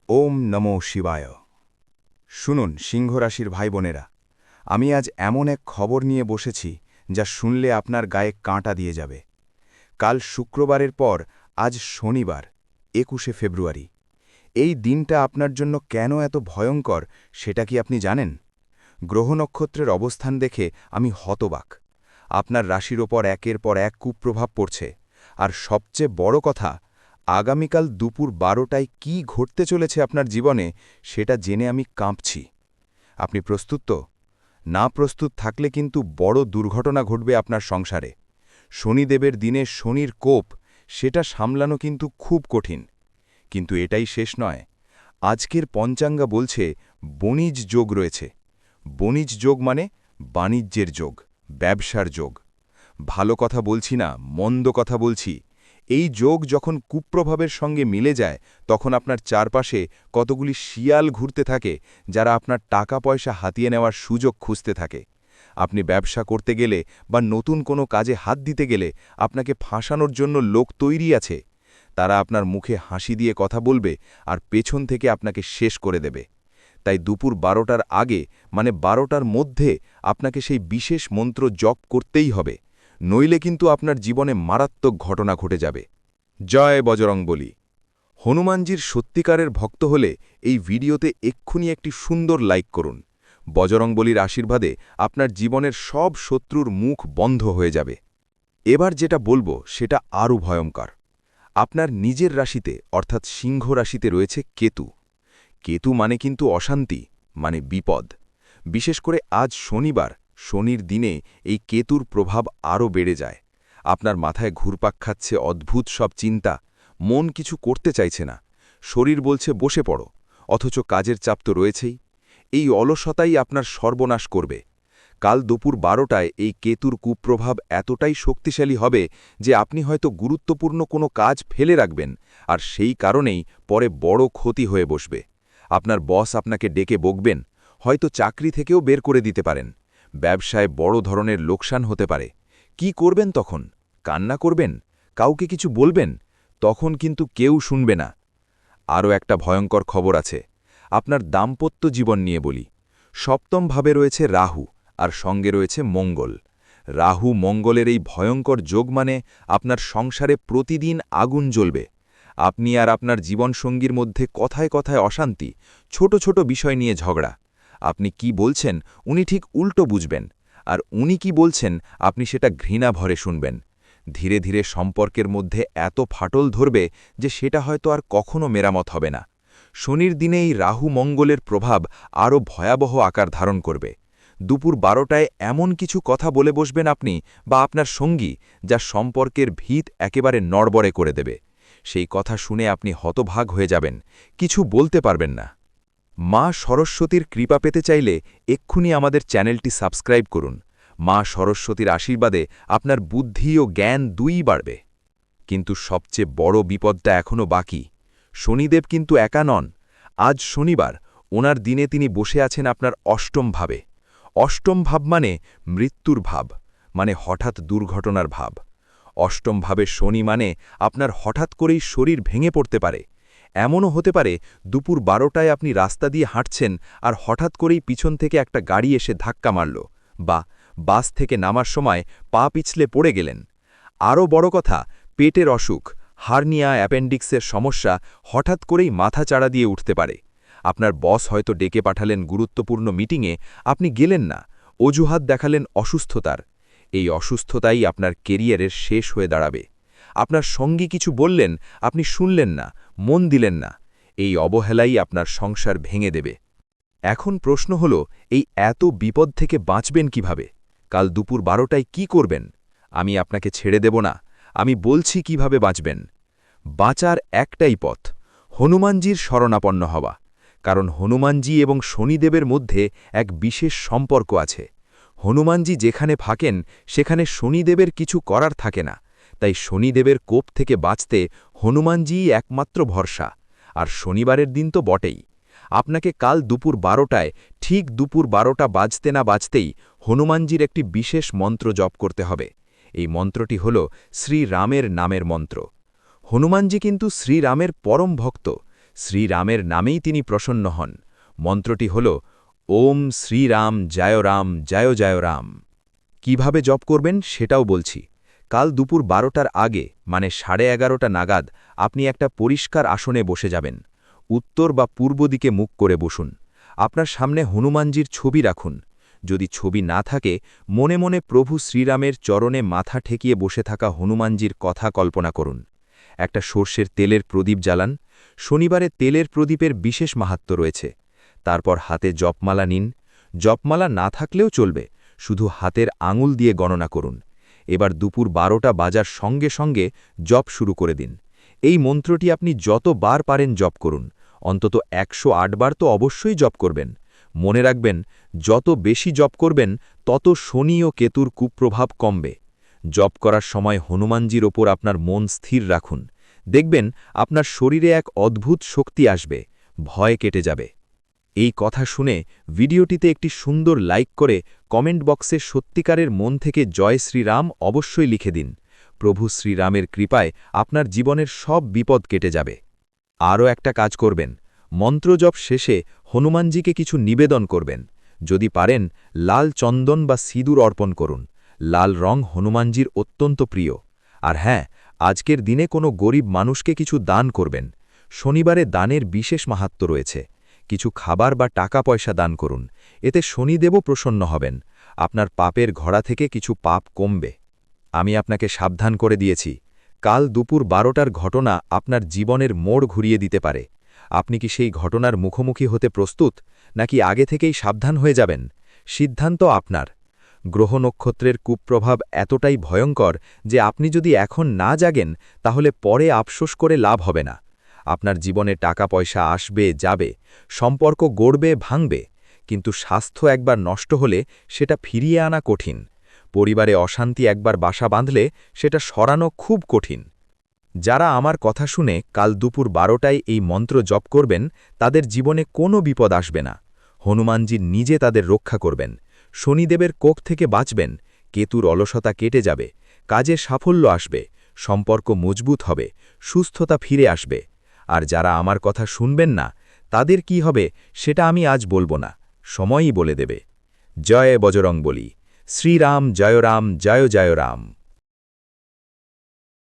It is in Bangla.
ওম নমো শিবায়। শুনুন সিংহ রাশির ভাই বোনেরা, আমি আজ এমন এক খবর নিয়ে বসেছি যা শুনলে আপনার গায়ে কাঁটা দিয়ে যাবে। কাল শুক্রবারের পর আজ শনিবার ২১শে ফেব্রুয়ারি। এই দিনটা আপনার জন্য কেন এত ভয়ঙ্কর সেটা কি আপনি জানেন? গ্রহ নক্ষত্রের অবস্থান দেখে আমি হতবাক। আপনার রাশির ওপর একের পর এক কুপ্রভাব পড়ছে, আর সবচেয়ে বড় কথা, আগামীকাল দুপুর ১২টায় কি ঘটতে চলেছে আপনার জীবনে সেটা জেনে আমি কাঁপছি। আপনি প্রস্তুত তো? না প্রস্তুত থাকলে কিন্তু বড় দুর্ঘটনা ঘটবে আপনার সংসারে। শনিদেবের দিনে শনির কোপ, সেটা সামলানো কিন্তু খুব কঠিন। কিন্তু এটাই শেষ নয়। আজকের পঞ্চাঙ্গা বলছে বণিজ যোগ রয়েছে। বণিজ যোগ মানে বাণিজ্যের যোগ, ব্যবসার যোগ। ভালো কথা বলছি না, মন্দ কথা বলছি। এই যোগ যখন কুপ্রভাবের সঙ্গে মিলে যায়, তখন আপনার চারপাশে কতগুলি শিয়াল ঘুরতে থাকে, যারা আপনার টাকা পয়সা হাতিয়ে নেওয়ার সুযোগ খুঁজতে থাকে। আপনি ব্যবসা করতে গেলে বা নতুন কোনো কাজে হাত দিতে গেলে আপনাকে ফাঁসানোর জন্য লোক তৈরি আছে। তারা আপনার মুখে হাসি দিয়ে কথা বলবে আর পেছন থেকে আপনাকে শেষ করে দেবে। তাই দুপুর ১২টার আগে, মানে ১২টার মধ্যে আপনাকে সেই বিশেষ মন্ত্র জপ করতেই হবে। নইলে কিন্তু আপনার জীবনে মারাত্মক ঘটনা ঘটে যাবে। জয় বজরংবলী। হনুমানজির সত্যিকারের ভক্ত হলে এই ভিডিওতে এক্ষুনি একটি সুন্দর লাইক করুন। বজরংবলীর আশীর্বাদে আপনার জীবনের সব শত্রুর মুখ বন্ধ হয়ে যাবে। এবার যেটা বলবো সেটা আরও ভয়ঙ্কর। আপনার নিজের রাশিতে অর্থাৎ সিংহ রাশিতে রয়েছে কেতু। কেতু মানে কিন্তু অশান্তি, মানে বিপদ। বিশেষ করে আজ শনিবার, শনির দিনে এই কেতুর প্রভাব আরও বেড়ে যায়। আপনার মাথায় ঘুরপাক খাচ্ছে অদ্ভুত সব চিন্তা, মন কিছু করতে চাইছে না, শরীর বলছে বসে পড়ো, অথচ কাজের চাপ তো রয়েছেই। এই অলসতাই আপনার সর্বনাশ করবে। কাল দুপুর ১২টায় এই কেতুর কুপ্রভাব এতটাই শক্তিশালী হবে যে আপনি হয়তো গুরুত্বপূর্ণ কোনো কাজ ফেলে রাখবেন, আর সেই কারণেই পরে বড় ক্ষতি হয়ে বসবে। আপনার বস আপনাকে ডেকে বকবেন, হয়তো চাকরি থেকেও বের করে দিতে পারেন। ব্যবসায় বড় ধরনের লোকসান হতে পারে। কি করবেন তখন? কান্না করবেন? কাউকে কিছু বলবেন? তখন কিন্তু কেউ শুনবে না। আরও একটা ভয়ঙ্কর খবর আছে। আপনার দাম্পত্য জীবন নিয়ে বলি। সপ্তম ভাবে রয়েছে রাহু, আর সঙ্গে রয়েছে মঙ্গল। রাহু মঙ্গলের এই ভয়ঙ্কর যোগ মানে আপনার সংসারে প্রতিদিন আগুন জ্বলবে। আপনি আর আপনার জীবনসঙ্গীর মধ্যে কথায় কথায় অশান্তি, ছোট ছোট বিষয় নিয়ে ঝগড়া। আপনি কি বলছেন উনি ঠিক উল্টো বুঝবেন, আর উনি কি বলছেন আপনি সেটা ঘৃণা ভরে শুনবেন। ধীরে ধীরে সম্পর্কের মধ্যে এত ফাটল ধরবে যে সেটা হয়তো আর কখনো মেরামত হবে না। শনির দিনে এই রাহু মঙ্গলের প্রভাব আরও ভয়াবহ আকার ধারণ করবে। দুপুর ১২টায় এমন কিছু কথা বলে বসবেন আপনি বা আপনার সঙ্গী, যা সম্পর্কের ভিত একেবারে নড়বড়ে করে দেবে। সেই কথা শুনে আপনি হতভাগ হয়ে যাবেন, কিছু বলতে পারবেন না। মা সরস্বতীর কৃপা পেতে চাইলে এক্ষুনি আমাদের চ্যানেলটি সাবস্ক্রাইব করুন। মা সরস্বতীর আশীর্বাদে আপনার বুদ্ধি ও জ্ঞান দুইই বাড়বে। কিন্তু সবচেয়ে বড় বিপদটা এখনও বাকি। শনিদেব কিন্তু একা নন। আজ শনিবার, ওনার দিনে তিনি বসে আছেন আপনার অষ্টম ভাবে। অষ্টম ভাব মানে মৃত্যুর ভাব, মানে হঠাৎ দুর্ঘটনার ভাব। অষ্টম ভাবে শনি মানে আপনার হঠাৎ করেই শরীর ভেঙে পড়তে পারে। এমনও হতে পারে দুপুর ১২টায় আপনি রাস্তা দিয়ে হাঁটছেন আর হঠাৎ করেই পিছন থেকে একটা গাড়ি এসে ধাক্কা মারল, বা বাস থেকে নামার সময় পা পিছলে পড়ে গেলেন। আরও বড় কথা, পেটের অসুখ, হার্নিয়া, অ্যাপেন্ডিক্সের সমস্যা হঠাৎ করেই মাথা চাড়া দিয়ে উঠতে পারে। আপনার বস হয়তো ডেকে পাঠালেন গুরুত্বপূর্ণ মিটিংয়ে, আপনি গেলেন না, অজুহাত দেখালেন অসুস্থতার। এই অসুস্থতাই আপনার কেরিয়ারের শেষ হয়ে দাঁড়াবে। আপনার সঙ্গী কিছু বললেন, আপনি শুনলেন না, মন দিলেন না। এই অবহেলাই আপনার সংসার ভেঙে দেবে। এখন প্রশ্ন হল, এই এত বিপদ থেকে বাঁচবেন কিভাবে? কাল দুপুর ১২টায় কি করবেন? আমি আপনাকে ছেড়ে দেব না, আমি বলছি কিভাবে বাঁচবেন। বাঁচার একটাই পথ, হনুমানজির শরণাপন্ন হওয়া। কারণ হনুমানজি এবং শনিদেবের মধ্যে এক বিশেষ সম্পর্ক আছে। হনুমানজি যেখানে থাকেন সেখানে শনিদেবের কিছু করার থাকে না। তাই শনিদেবের কোপ থেকে বাঁচতে হনুমানজিই একমাত্র ভরসা। আর শনিবারের দিন তো বটেই। আপনাকে কাল দুপুর ১২টায়, ঠিক দুপুর ১২টা বাজতে না বাজতেই হনুমানজির একটি বিশেষ মন্ত্র জপ করতে হবে। এই মন্ত্রটি হল শ্রীরামের নামের মন্ত্র। হনুমানজি কিন্তু শ্রীরামের পরম ভক্ত। শ্রীরামের নামেই তিনি প্রসন্ন হন। মন্ত্রটি হল ওম শ্রীরাম জয় রাম জয় জয় রাম। কিভাবে জপ করবেন সেটাও বলছি। কাল দুপুর 12টার আগে মানে 11:30 নাগাদ আপনি একটা পরিষ্কার আসনে বসে যাবেন। উত্তর বা পূর্ব দিকে মুখ করে বসুন। আপনার সামনে হনুমানজির ছবি রাখুন। যদি ছবি না থাকে, মনে মনে প্রভু শ্রীরামের চরণে মাথা ঠেকিয়ে বসে থাকা হনুমানজির কথা কল্পনা করুন। একটা সর্ষের তেলের প্রদীপ জ্বালান। শনিবারে তেলের প্রদীপের বিশেষ মাহাত্ম্য রয়েছে। তারপর হাতে জপমালা নিন। জপমালা না থাকলেও চলবে, শুধু হাতের আঙুল দিয়ে গণনা করুন। এবার দুপুর 12টা বাজার সঙ্গে সঙ্গে জপ শুরু করে দিন। এই মন্ত্রটি আপনি যতবার পারেন জপ করুন। অন্তত 108 বার তো অবশ্যই জপ করবেন। মনে রাখবেন, যত বেশি জপ করবেন তত শনি ও কেতুর কুপ্রভাব কমবে। জপ করার সময় হনুমানজির ওপর আপনার মন স্থির রাখুন। দেখবেন আপনার শরীরে এক অদ্ভুত শক্তি আসবে, ভয় কেটে যাবে। এই কথা শুনে ভিডিওটিতে একটি সুন্দর লাইক করে কমেন্ট বক্সে সত্যিকারের মন থেকে জয় শ্রীরাম অবশ্যই লিখে দিন। প্রভু শ্রীরামের কৃপায় আপনার জীবনের সব বিপদ কেটে যাবে। আরও একটা কাজ করবেন, মন্ত্রজপ শেষে হনুমানজিকে কিছু নিবেদন করবেন। যদি পারেন, লাল চন্দন বা সিঁদুর অর্পণ করুন। লাল রং হনুমানজির অত্যন্ত প্রিয়। আর হ্যাঁ, আজকের দিনে কোনো গরিব মানুষকে কিছু দান করবেন। শনিবারে দানের বিশেষ মাহাত্ম্য রয়েছে। কিছু খাবার বা টাকা পয়সা দান করুন। এতে শনিদেবও প্রসন্ন হবেন। আপনার পাপের ঘোড়া থেকে কিছু পাপ কমবে। আমি আপনাকে সাবধান করে দিয়েছি, কাল দুপুর 12টার ঘটনা আপনার জীবনের মোড় ঘুরিয়ে দিতে পারে। আপনি কি সেই ঘটনার মুখোমুখি হতে প্রস্তুত, নাকি আগে থেকেই সাবধান হয়ে যাবেন? সিদ্ধান্ত আপনার। গ্রহ নক্ষত্রের কুপ্রভাব এতটাই ভয়ঙ্কর যে আপনি যদি এখন না জাগেন, তাহলে পরে আফসোস করে লাভ হবে না। আপনার জীবনে টাকা পয়সা আসবে যাবে, সম্পর্ক গড়বে ভাঙবে, কিন্তু স্বাস্থ্য একবার নষ্ট হলে সেটা ফিরিয়ে আনা কঠিন। পরিবারে অশান্তি একবার বাসা বাঁধলে সেটা সরানো খুব কঠিন। যারা আমার কথা শুনে কাল দুপুর 12টায় এই মন্ত্র জপ করবেন, তাদের জীবনে কোনো বিপদ আসবে না। হনুমানজি নিজে তাদের রক্ষা করবেন। শনিদেবের কোপ থেকে বাঁচবেন। কেতুর অলসতা কেটে যাবে। কাজে সাফল্য আসবে। সম্পর্ক মজবুত হবে। সুস্থতা ফিরে আসবে। আর যারা আমার কথা শুনবেন না, তাদের কি হবে সেটা আমি আজ বলবো না, সময়ই বলে দেবে। জয় বজরংবলী। শ্রীরাম জয় রাম জয় জয় রাম।